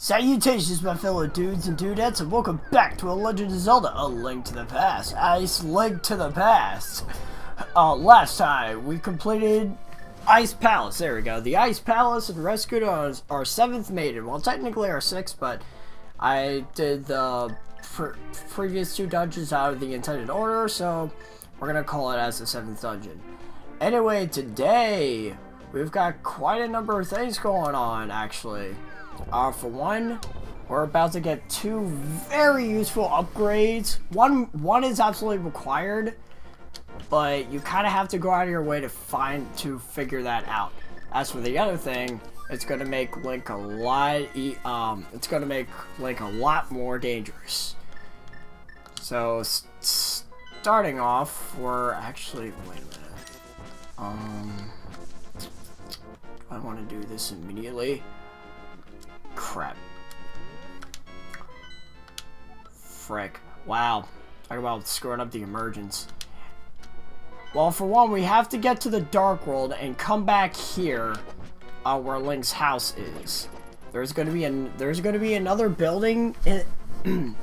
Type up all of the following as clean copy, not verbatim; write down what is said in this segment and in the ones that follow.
Salutations, my fellow dudes and dudettes, and welcome back to A Legend of Zelda: A Link to the Past. Ice Link to the Past. Last time we completed Ice Palace. There we go. The Ice Palace, and rescued our 7th maiden. Well, technically our 6th, but I did the previous 2 dungeons out of the intended order, so we're gonna call it as the 7th dungeon. Anyway, today we've got quite a number of things going on, actually. For one, we're about to get 2 very useful upgrades. One is absolutely required, but you kind of have to go out of your way to figure that out. As for the other thing, it's going to make Link a lot. It's going to make Link a lot more dangerous. So starting off, we're actually wait a minute. I want to do this immediately. Crap. Frick. Wow. Talk about screwing up the emergence. Well, for one, we have to get to the Dark World and come back here, where Link's house is. There's gonna be another building in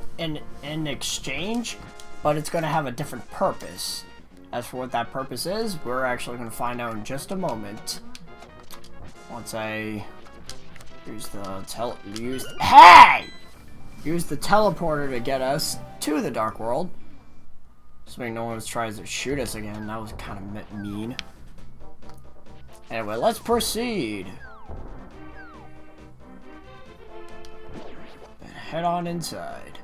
exchange, but it's gonna have a different purpose. As for what that purpose is, we're actually gonna find out in just a moment. Once I use the teleporter to get us to the Dark World. Assuming no one tries to shoot us again. That was kind of mean. Anyway, let's proceed. And head on inside.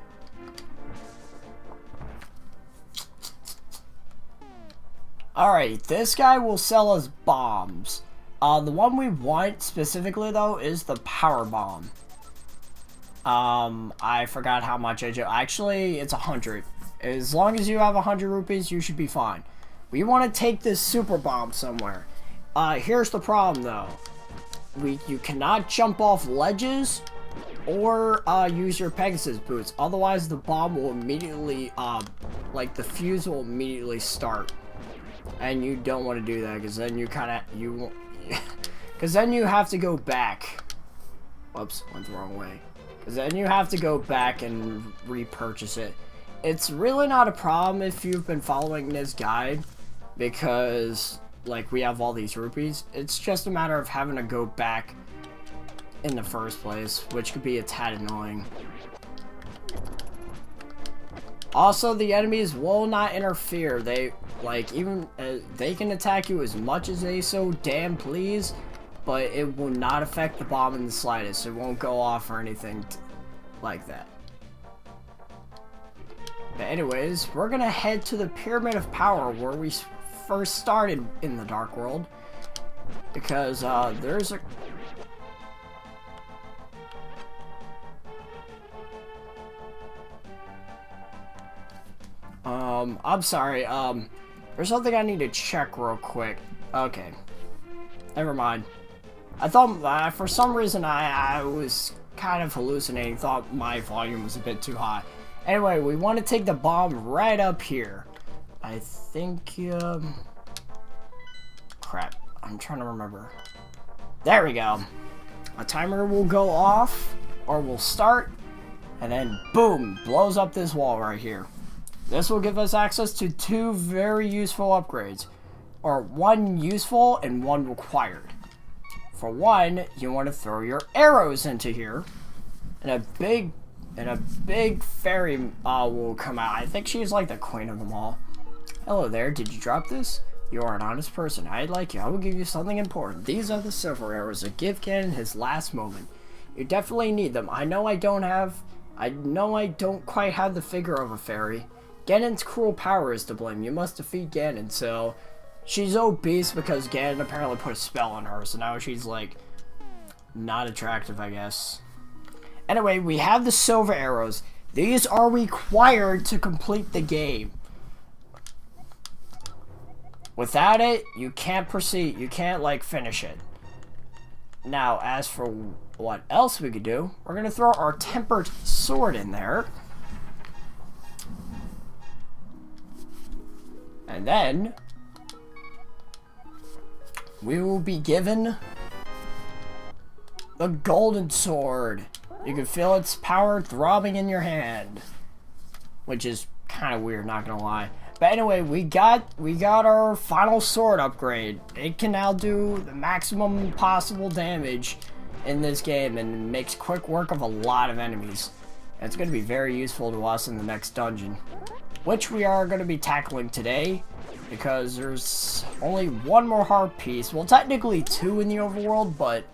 Alright, this guy will sell us bombs. The one we want specifically, though, is the power bomb. I forgot how much I do. Actually, it's 100. As long as you have 100 rupees, you should be fine. We want to take this super bomb somewhere. Here's the problem, though. You cannot jump off ledges or use your Pegasus boots. Otherwise, the bomb will immediately, the fuse will immediately start. And you don't want to do that, because then because then you have to go back. Whoops, went the wrong way. Because then you have to go back and repurchase it. It's really not a problem if you've been following this guide, because, we have all these rupees. It's just a matter of having to go back in the first place, which could be a tad annoying. Also, the enemies will not interfere. They can attack you as much as they so damn please, but it will not affect the bomb in the slightest. It won't go off or anything like that. But anyways, we're gonna head to the Pyramid of Power, where we first started in the Dark World, because there's a I'm sorry, there's something I need to check real quick. Okay. Never mind. I thought, for some reason, I was kind of hallucinating, thought my volume was a bit too high. Anyway, we want to take the bomb right up here. I think, crap. I'm trying to remember. There we go. A timer will go off, or will start, and then, boom, blows up this wall right here. This will give us access to 2 very useful upgrades, or 1 useful and 1 required. For one, you want to throw your arrows into here, and a big fairy will come out. I think she's like the queen of them all. Hello there, did you drop this? You are an honest person. I like you. I will give you something important. These are the silver arrows that give Ganon his last moment. You definitely need them. I know I don't quite have the figure of a fairy. Ganon's cruel power is to blame. You must defeat Ganon. So she's obese because Ganon apparently put a spell on her. So now she's not attractive, I guess. Anyway, we have the silver arrows. These are required to complete the game. Without it, you can't proceed. You can't finish it. Now, as for what else we could do, we're going to throw our tempered sword in there. And then we will be given the golden sword. You can feel its power throbbing in your hand. Which is kind of weird, not gonna lie. But anyway, we got our final sword upgrade. It can now do the maximum possible damage in this game and makes quick work of a lot of enemies. And it's going to be very useful to us in the next dungeon, which we are going to be tackling today because there's only one more heart piece. Well, technically two in the overworld, but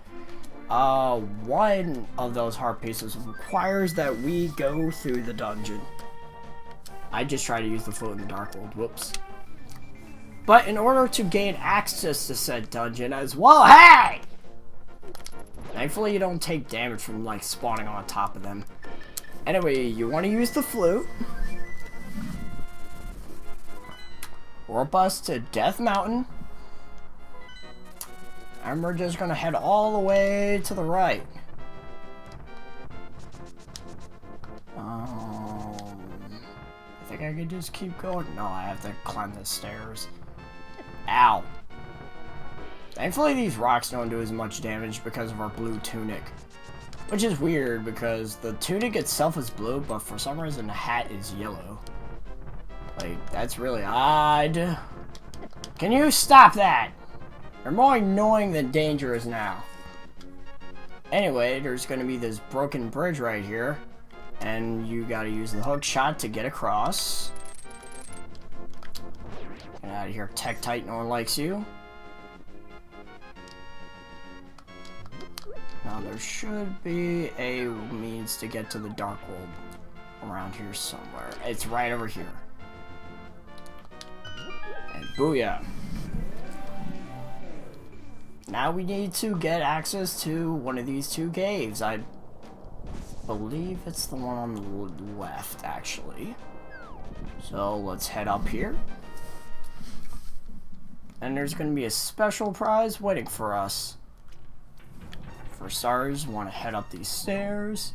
one of those heart pieces requires that we go through the dungeon. I just tried to use the flute in the Dark World. Whoops. But in order to gain access to said dungeon as well, hey! Thankfully, you don't take damage from, like, spawning on top of them. Anyway, you want to use the flute. Warp us to Death Mountain. And we're just going to head all the way to the right. I think I can just keep going. No, I have to climb the stairs. Ow. Thankfully, these rocks don't do as much damage because of our blue tunic. Which is weird because the tunic itself is blue, but for some reason the hat is yellow. Like, that's really odd. Can you stop that? You're more annoying than dangerous now. Anyway, there's going to be this broken bridge right here. And you gotta use the hook shot to get across. Get out of here, Tech Tight, no one likes you. Now there should be a means to get to the Dark World around here somewhere. It's right over here. And booyah. Now we need to get access to one of these two caves. I believe it's the one on the left, actually. So let's head up here. And there's going to be a special prize waiting for us. For starters, want to head up these stairs.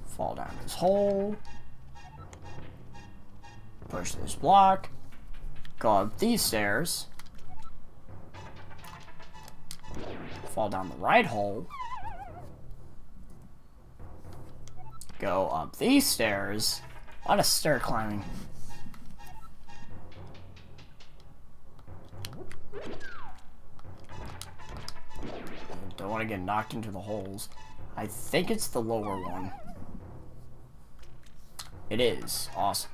Fall down this hole. Push this block. Go up these stairs. Fall down the right hole. Go up these stairs. A lot of stair climbing. Don't want to get knocked into the holes. I think it's the lower one. It is. Awesome.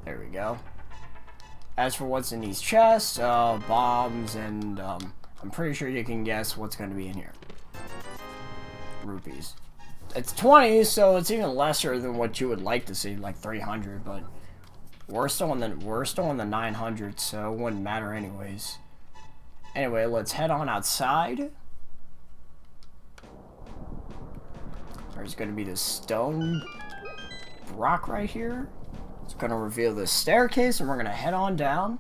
There we go. As for what's in these chests, bombs, and I'm pretty sure you can guess what's going to be in here. Rupees. It's 20, so it's even lesser than what you would like to see, like 300, but we're still in the 900, so it wouldn't matter anyways. Anyway, let's head on outside. There's going to be this stone rock right here. It's going to reveal this staircase, and we're going to head on down.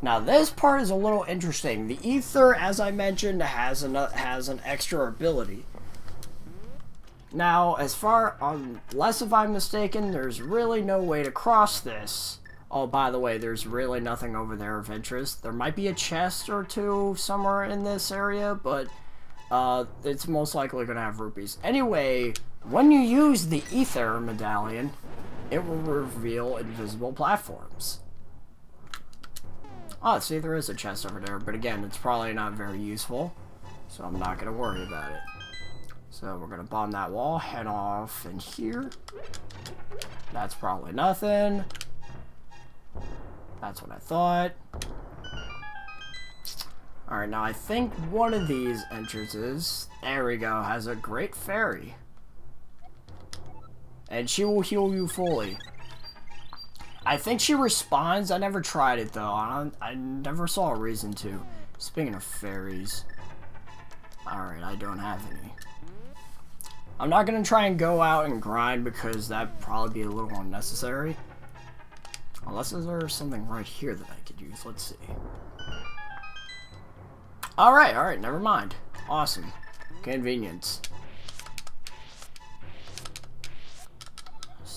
Now, this part is a little interesting. The ether, as I mentioned, has an extra ability. Now, unless if I'm mistaken, there's really no way to cross this. Oh, by the way, there's really nothing over there of interest. There might be a chest or two somewhere in this area, but it's most likely going to have rupees. Anyway, when you use the ether medallion, it will reveal invisible platforms. Oh, see, there is a chest over there, but again, it's probably not very useful, so I'm not going to worry about it. So we're going to bomb that wall, head off in here. That's probably nothing. That's what I thought. Alright, now I think one of these entrances, there we go, has a great fairy. And she will heal you fully. I think she respawns. I never tried it though. I never saw a reason to. Speaking of fairies. Alright, I don't have any. I'm not going to try and go out and grind because that'd probably be a little unnecessary. Unless there's something right here that I could use. Let's see. Alright, never mind. Awesome. Convenience.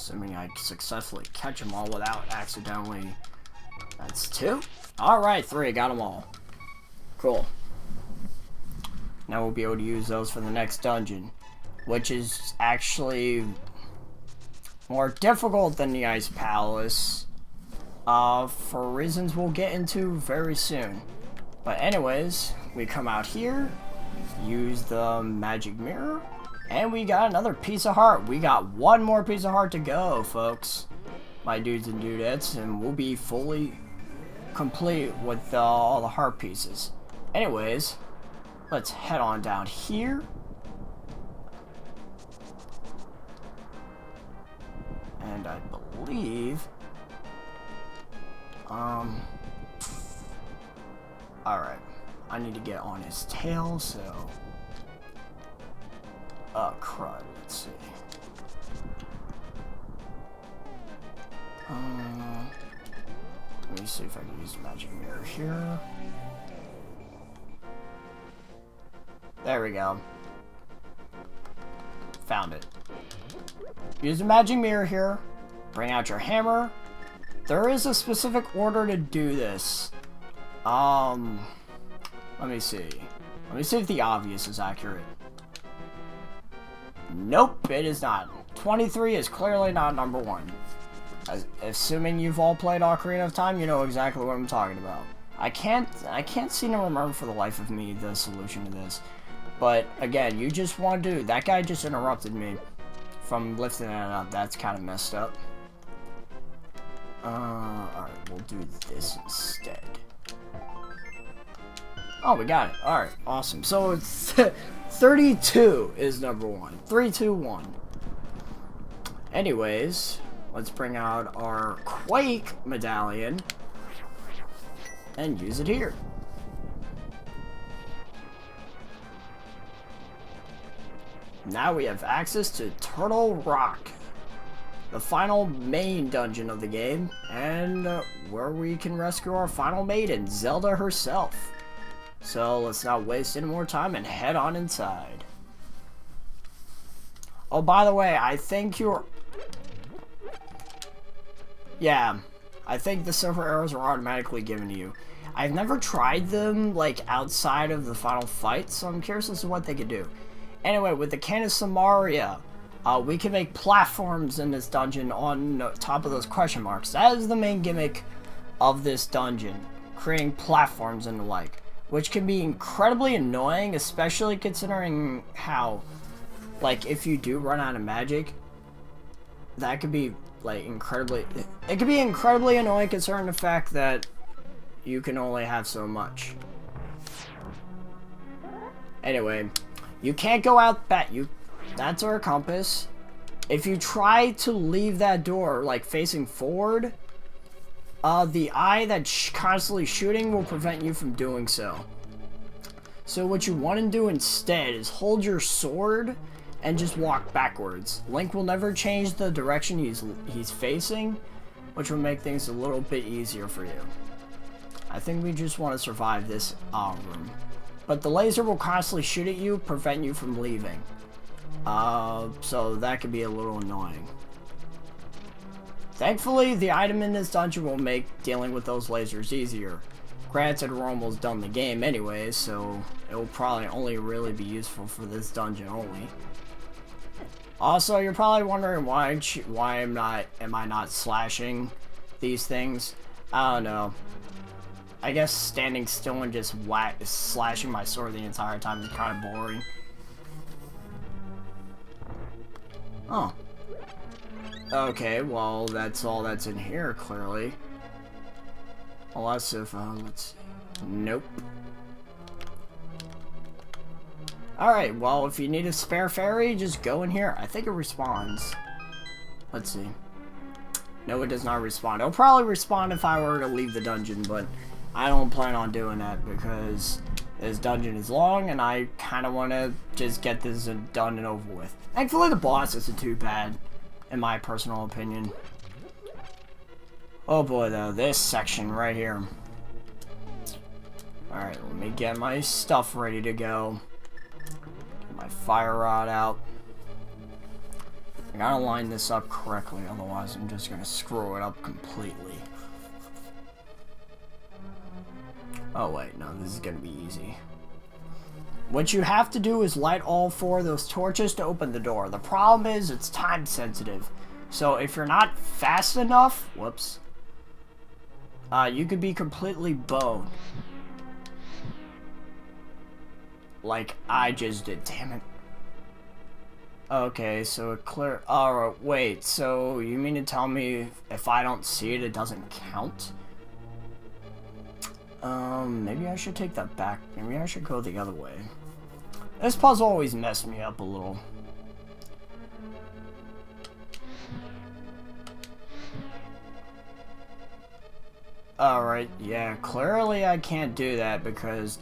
Assuming I successfully catch them all without accidentally... That's 2? Alright, 3. Got them all. Cool. Now we'll be able to use those for the next dungeon. Which is actually... more difficult than the Ice Palace. For reasons we'll get into very soon. But anyways, we come out here. Use the magic mirror. And we got another piece of heart. We got one more piece of heart to go, folks. My dudes and dudettes. And we'll be fully complete with all the heart pieces. Anyways, let's head on down here. And I believe... Alright. I need to get on his tail, so... Oh, crud. Let's see. Let me see if I can use the magic mirror here. There we go. Found it. Use the magic mirror here. Bring out your hammer. There is a specific order to do this. Let me see. Let me see if the obvious is accurate. Nope, it is not. 23 is clearly not number 1. Assuming you've all played Ocarina of Time, you know exactly what I'm talking about. I can't seem to remember for the life of me the solution to this. But again, you just want to do... That guy just interrupted me from lifting it up. That's kind of messed up. Alright, we'll do this instead. Oh, we got it. Alright, awesome. So it's 32 is number 1. 3, 2, 1. Anyways, let's bring out our Quake medallion and use it here. Now we have access to Turtle Rock, the final main dungeon of the game, and where we can rescue our final maiden, Zelda herself. So let's not waste any more time and head on inside. Oh, by the way, I think you're... Yeah, I think the silver arrows are automatically given to you. I've never tried them, like, outside of the final fight, so I'm curious as to what they could do. Anyway, with the Can of Samaria, we can make platforms in this dungeon on top of those question marks. That is the main gimmick of this dungeon, creating platforms and the like, which can be incredibly annoying, especially considering how, like, if you do run out of magic, that could be, like, incredibly... It could be incredibly annoying considering the fact that you can only have so much. Anyway, you can't go out that... That's our compass. If you try to leave that door, like, facing forward, the eye that's constantly shooting will prevent you from doing so. So what you want to do instead is hold your sword and just walk backwards. Link will never change the direction he's facing, which will make things a little bit easier for you. I think we just want to survive this room. But the laser will constantly shoot at you, prevent you from leaving. So that could be a little annoying. Thankfully, the item in this dungeon will make dealing with those lasers easier. Granted, we're almost done the game anyway, so it will probably only really be useful for this dungeon only. Also, you're probably wondering why am I not slashing these things? I don't know. I guess standing still and just slashing my sword the entire time is kind of boring. Oh. Okay, well, that's all that's in here, clearly. Unless if, let's see. Nope. Alright, well, if you need a spare fairy, just go in here. I think it respawns. Let's see. No, it does not respawn. It'll probably respawn if I were to leave the dungeon, but I don't plan on doing that because this dungeon is long and I kind of want to just get this done and over with. Thankfully, the boss isn't too bad, in my personal opinion. Oh boy, though, this section right here. Alright, let me get my stuff ready to go. Get my fire rod out. I gotta line this up correctly, otherwise I'm just gonna screw it up completely. Oh wait, no, this is gonna be easy. What you have to do is light all 4 of those torches to open the door. The problem is it's time sensitive. So if you're not fast enough, whoops, you could be completely boned. Like I just did, damn it. Okay, so it clear. Alright, wait, so you mean to tell me if I don't see it, it doesn't count? Maybe I should take that back. Maybe I should go the other way. This puzzle always messed me up a little. Alright, yeah, clearly I can't do that because...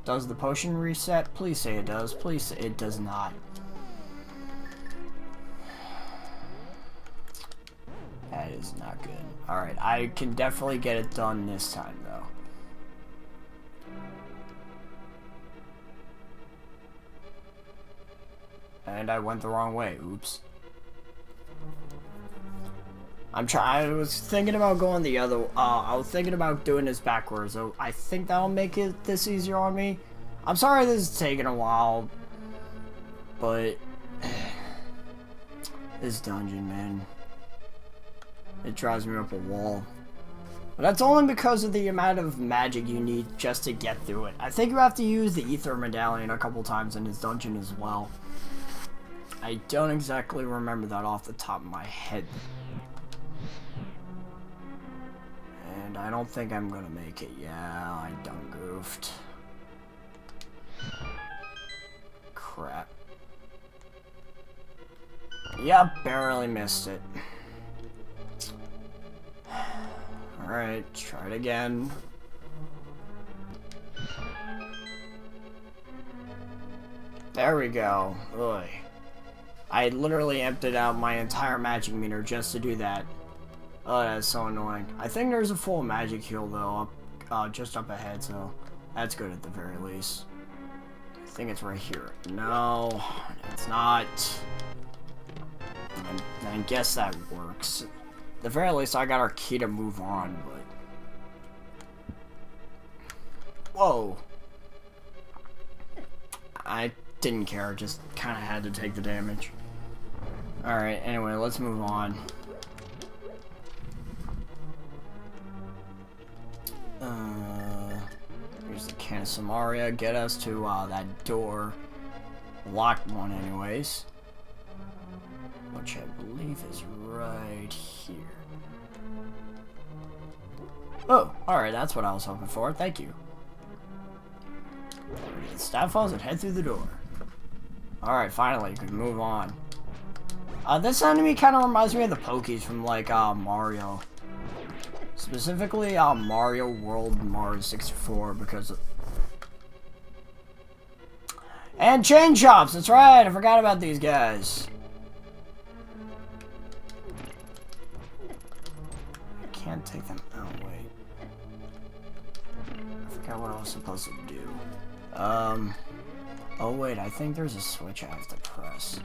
Does the potion reset? Please say it does. Please say it does not. That is not good. Alright, I can definitely get it done this time, though. And I went the wrong way. Oops. I was thinking about going the other. I was thinking about doing this backwards. So I think that'll make it this easier on me. I'm sorry this is taking a while, but this dungeon, man, it drives me up a wall. But that's only because of the amount of magic you need just to get through it. I think you have to use the ether medallion a couple times in this dungeon as well. I don't exactly remember that off the top of my head. And I don't think I'm gonna make it. Yeah, I done goofed. Crap. Yep, barely missed it. Alright, try it again. There we go. Ugh. I literally emptied out my entire magic meter just to do that. Oh, that's so annoying. I think there's a full magic heal though, just up ahead, so that's good at the very least. I think it's right here. No, it's not. I guess that works. At the very least, I got our key to move on, but... Whoa. I didn't care, just kind of had to take the damage. Alright, anyway, let's move on. Here's the can of Samaria. Get us to that door. Locked one anyways. Which I believe is right here. Oh, alright, that's what I was hoping for. Thank you. Staff falls and head through the door. Alright, finally, you can move on. This enemy kind of reminds me of the Pokies from, like, Mario. Specifically, Mario World Mario 64, because of... And chain shops, that's right, I forgot about these guys. I can't take them out, wait. I forgot what I was supposed to do. Oh wait, I think there's a switch I have to press.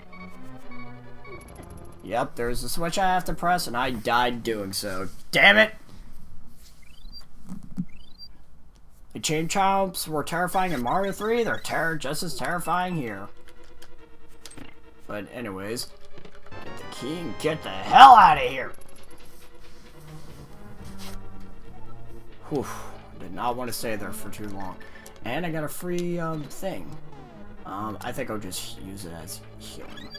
Yep, there's a switch I have to press, and I died doing so. Damn it! The chain chomps were terrifying in Mario 3, they're just as terrifying here. But anyways, get the key and get the hell out of here! Whew, did not want to stay there for too long. And I got a free, thing. I think I'll just use it as healing.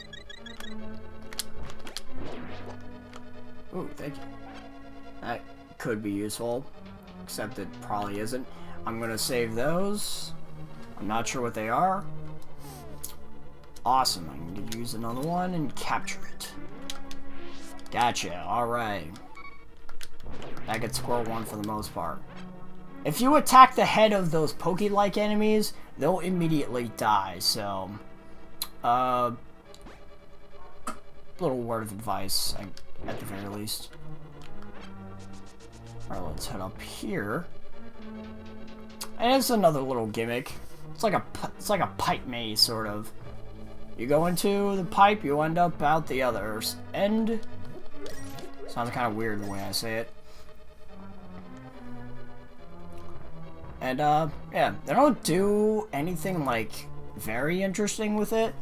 Ooh, thank you. That could be useful, except it probably isn't. I'm gonna save those. I'm not sure what they are. Awesome, I'm gonna use another one and capture it. Gotcha, alright. That gets score one for the most part. If you attack the head of those Poke-like enemies, they'll immediately die, so... little word of advice, at the very least. Alright, let's head up here. And it's another little gimmick. It's like a pipe maze, sort of. You go into the pipe, you end up out the other end. Sounds kind of weird the way I say it. And, yeah, they don't do anything, like, very interesting with it.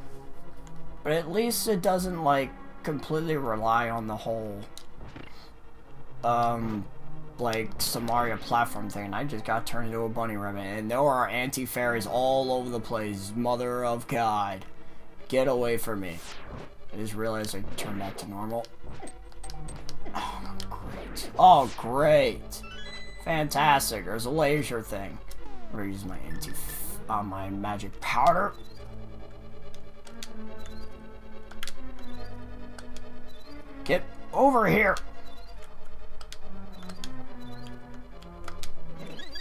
But at least it doesn't, like, completely rely on the whole, like, Samaria platform thing. And I just got turned into a bunny rabbit. And there are anti-fairies all over the place. Mother of God. Get away from me. I just realized I turned back to normal. Oh, great. Oh, great. Fantastic. There's a laser thing. I'm gonna use my my magic powder. Get over here.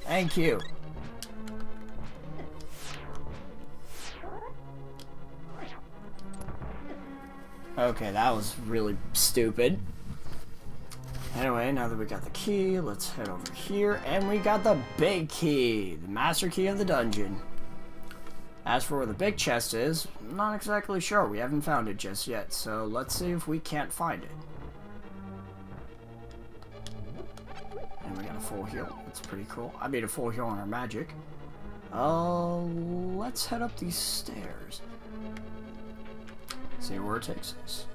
Thank you. Okay, that was really stupid. Anyway, now that we got the key, let's head over here. And we got the big key, the master key of the dungeon. As for where the big chest is, I'm not exactly sure. We haven't found it just yet, so let's see if we can't find it. And we got a full heal. That's pretty cool. I made a full heal on our magic. Let's head up these stairs. See where it takes us.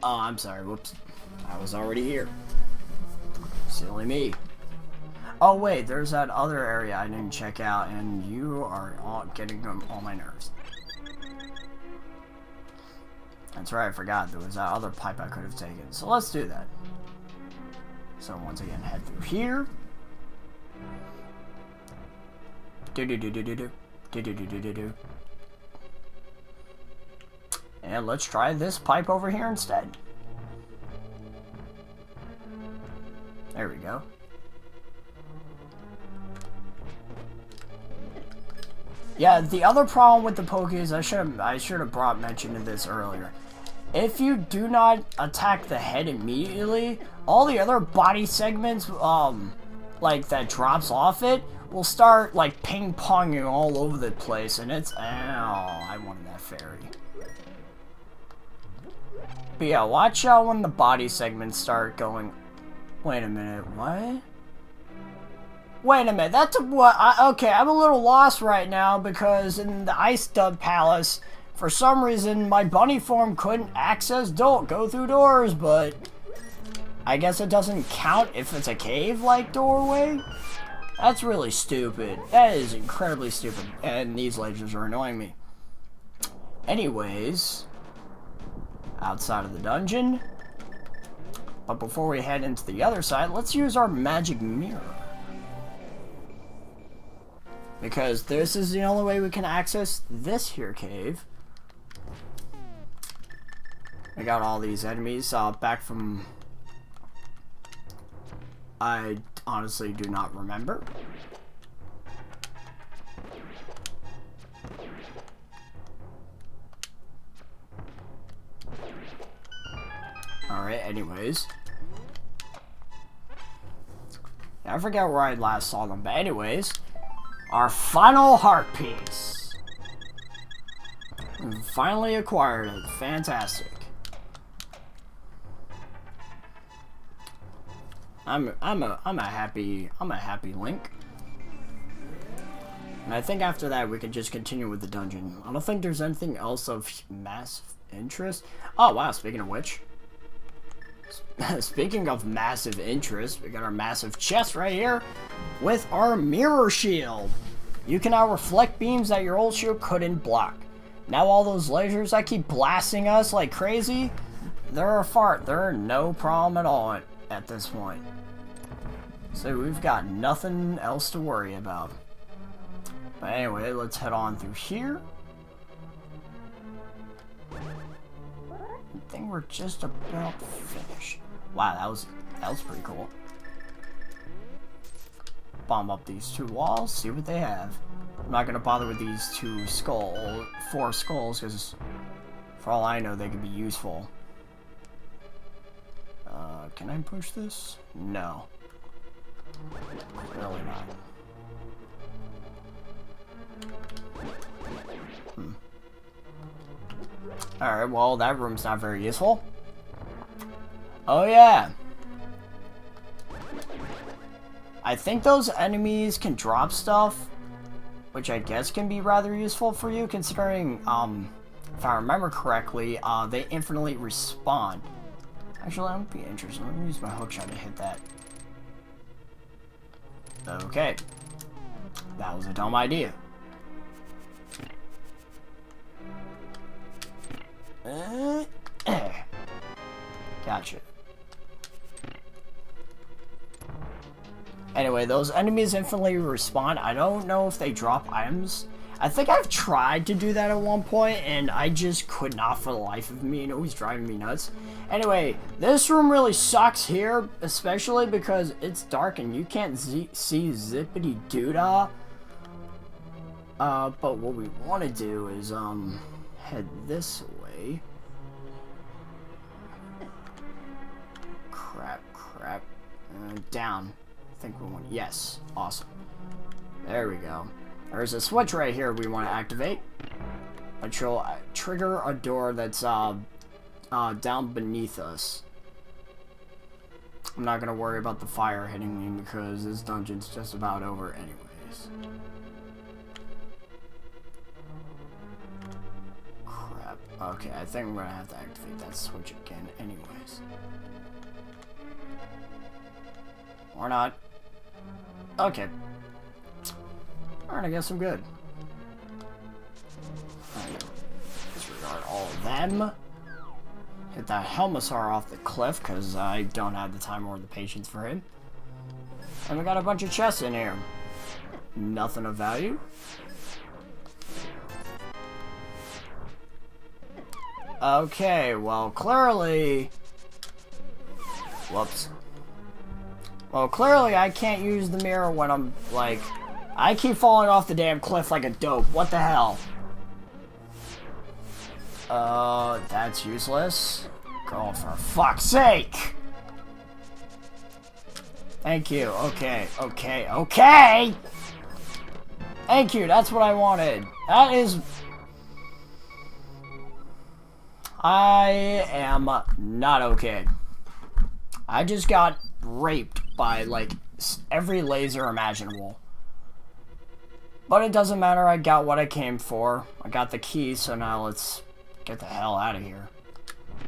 Oh, I'm sorry. Whoops. I was already here. Silly me. Oh, wait. There's that other area I didn't check out, and you are all getting on my nerves. That's right. I forgot. There was that other pipe I could have taken. So let's do that. So once again, head through here. Do-do-do-do-do-do. Do-do-do-do-do-do. And let's try this pipe over here instead. There we go. Yeah, the other problem with the Pokies, I should have mentioned this earlier. If you do not attack the head immediately, all the other body segments, like that drops off it, will start like ping-ponging all over the place, and it's, ow, I wanted that fairy. But yeah, watch out when the body segments start going. Wait a minute, what? Wait a minute, that's what? Okay, I'm a little lost right now because in the Ice Dub Palace, for some reason, my bunny form couldn't go through doors, but I guess it doesn't count if it's a cave-like doorway? That's really stupid. That is incredibly stupid, and these lasers are annoying me. Anyways, outside of the dungeon. But before we head into the other side, let's use our magic mirror. Because this is the only way we can access this here cave. I got all these enemies back from... I honestly do not remember. Alright, anyways. I forget where I last saw them, but anyways. Our final heart piece. We finally acquired it. Fantastic. I'm a happy Link. And I think after that we can just continue with the dungeon. I don't think there's anything else of massive interest. Oh wow, speaking of which. Speaking of massive interest, we got our massive chest right here with our mirror shield. You can now reflect beams that your old shield couldn't block. Now all those lasers that keep blasting us like crazy, they're no problem at all at this point. So we've got nothing else to worry about. But anyway, let's head on through here. I think we're just about finished. Wow, that was pretty cool. Bomb up these two walls, see what they have. I'm not gonna bother with these four skulls, because for all I know, they could be useful. Can I push this? No. Really not. Alright, well, that room's not very useful. Oh, yeah. I think those enemies can drop stuff, which I guess can be rather useful for you, considering, if I remember correctly, they infinitely respawn. Actually, that would be interesting. Let me use my hookshot to hit that. Okay. That was a dumb idea. Gotcha. Anyway, those enemies infinitely respawn. I don't know if they drop items. I think I've tried to do that at one point, and I just could not for the life of me, and it was driving me nuts. Anyway, this room really sucks here, especially because it's dark and you can't see zippity doodah. But what we want to do is, head this way. Crap. Down. I think we want, yes. Awesome. There we go. There's a switch right here we want to activate, which will trigger a door that's down beneath us. I'm not gonna worry about the fire hitting me because this dungeon's just about over anyways. Crap. Okay, I think I'm gonna have to activate that switch again anyways. Or not. Okay. Alright, I guess I'm good. Disregard all of them. Hit that Helmasaur off the cliff, because I don't have the time or the patience for him. And we got a bunch of chests in here. Nothing of value. Okay, well, clearly... Whoops. Well, clearly I can't use the mirror when I'm, like... I keep falling off the damn cliff like a dope. What the hell? That's useless. Oh, for fuck's sake! Thank you. Okay. Thank you, that's what I wanted. That is... I am not okay. I just got raped by, like, every laser imaginable. But it doesn't matter, I got what I came for. I got the key, so now let's get the hell out of here.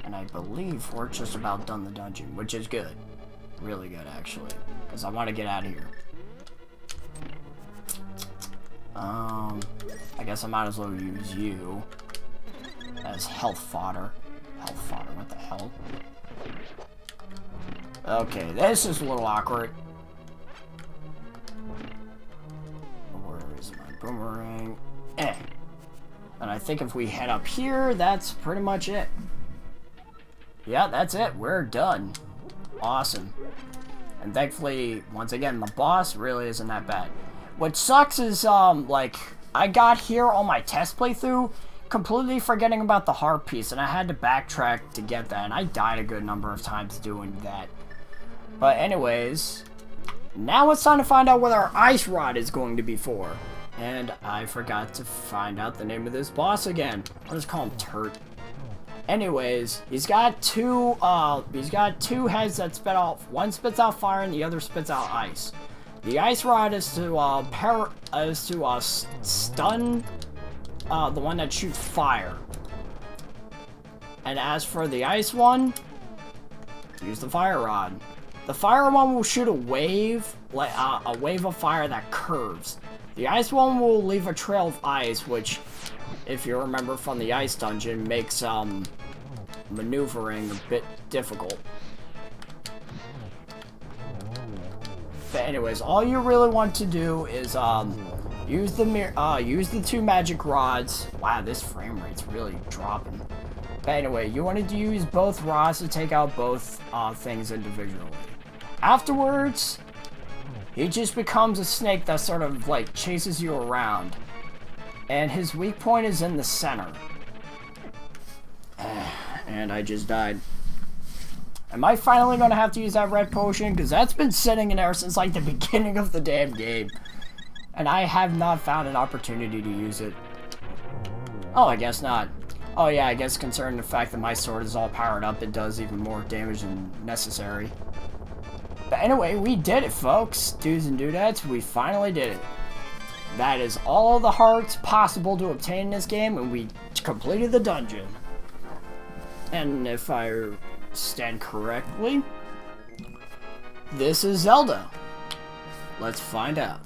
And I believe we're just about done the dungeon, which is good. Really good, actually. Because I want to get out of here. I guess I might as well use you as health fodder. Health fodder, what the hell? Okay, this is a little awkward. Boomerang. And I think if we head up here, that's pretty much it. Yeah, that's it. We're done. Awesome. And thankfully, once again, the boss really isn't that bad. What sucks is, like, I got here on my test playthrough, completely forgetting about the heart piece, and I had to backtrack to get that, and I died a good number of times doing that. But anyways, now it's time to find out what our ice rod is going to be for. And I forgot to find out the name of this boss again. I'll just call him Turt. Anyways, he's got two heads that spit out. One spits out fire and the other spits out ice. The ice rod is to stun the one that shoots fire. And as for the ice one, use the fire rod. The fire one will shoot a wave, like a wave of fire that curves. The ice one will leave a trail of ice, which, if you remember from the ice dungeon, makes maneuvering a bit difficult. But anyways, all you really want to do is use the two magic rods. Wow, this frame rate's really dropping. But anyway, you wanted to use both rods to take out both things individually. Afterwards, he just becomes a snake that sort of, like, chases you around. And his weak point is in the center. And I just died. Am I finally going to have to use that red potion? Because that's been sitting in there since, like, the beginning of the damn game. And I have not found an opportunity to use it. Oh, I guess not. Oh yeah, I guess concerning the fact that my sword is all powered up, it does even more damage than necessary. But anyway, we did it, folks. Dudes and dudettes, we finally did it. That is all the hearts possible to obtain in this game, and we completed the dungeon. And if I stand correctly, this is Zelda. Let's find out.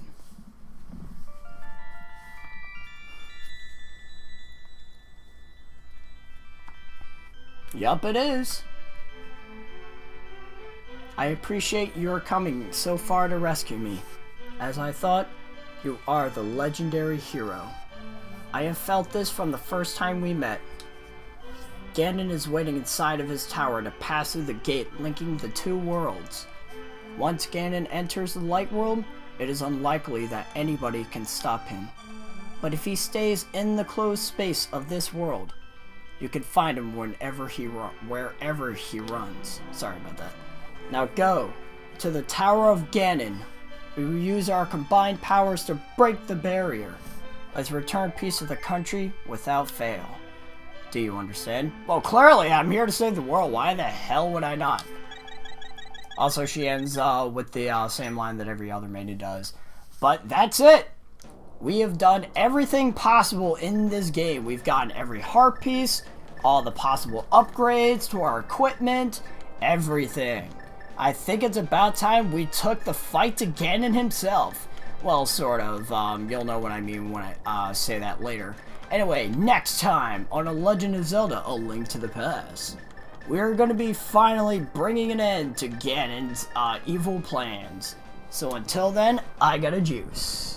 Yup, it is. I appreciate your coming so far to rescue me. As I thought, you are the legendary hero. I have felt this from the first time we met. Ganon is waiting inside of his tower to pass through the gate linking the two worlds. Once Ganon enters the light world, it is unlikely that anybody can stop him. But if he stays in the closed space of this world, you can find him wherever he runs. Sorry about that. Now go to the Tower of Ganon. We will use our combined powers to break the barrier. Let's return peace to the country without fail. Do you understand? Well, clearly I'm here to save the world. Why the hell would I not? Also, she ends with the same line that every other maiden does. But that's it. We have done everything possible in this game. We've gotten every heart piece, all the possible upgrades to our equipment, everything. I think it's about time we took the fight to Ganon himself. Well, sort of. You'll know what I mean when I say that later. Anyway, next time on A Legend of Zelda, A Link to the Past, we're going to be finally bringing an end to Ganon's evil plans. So until then, I got a juice.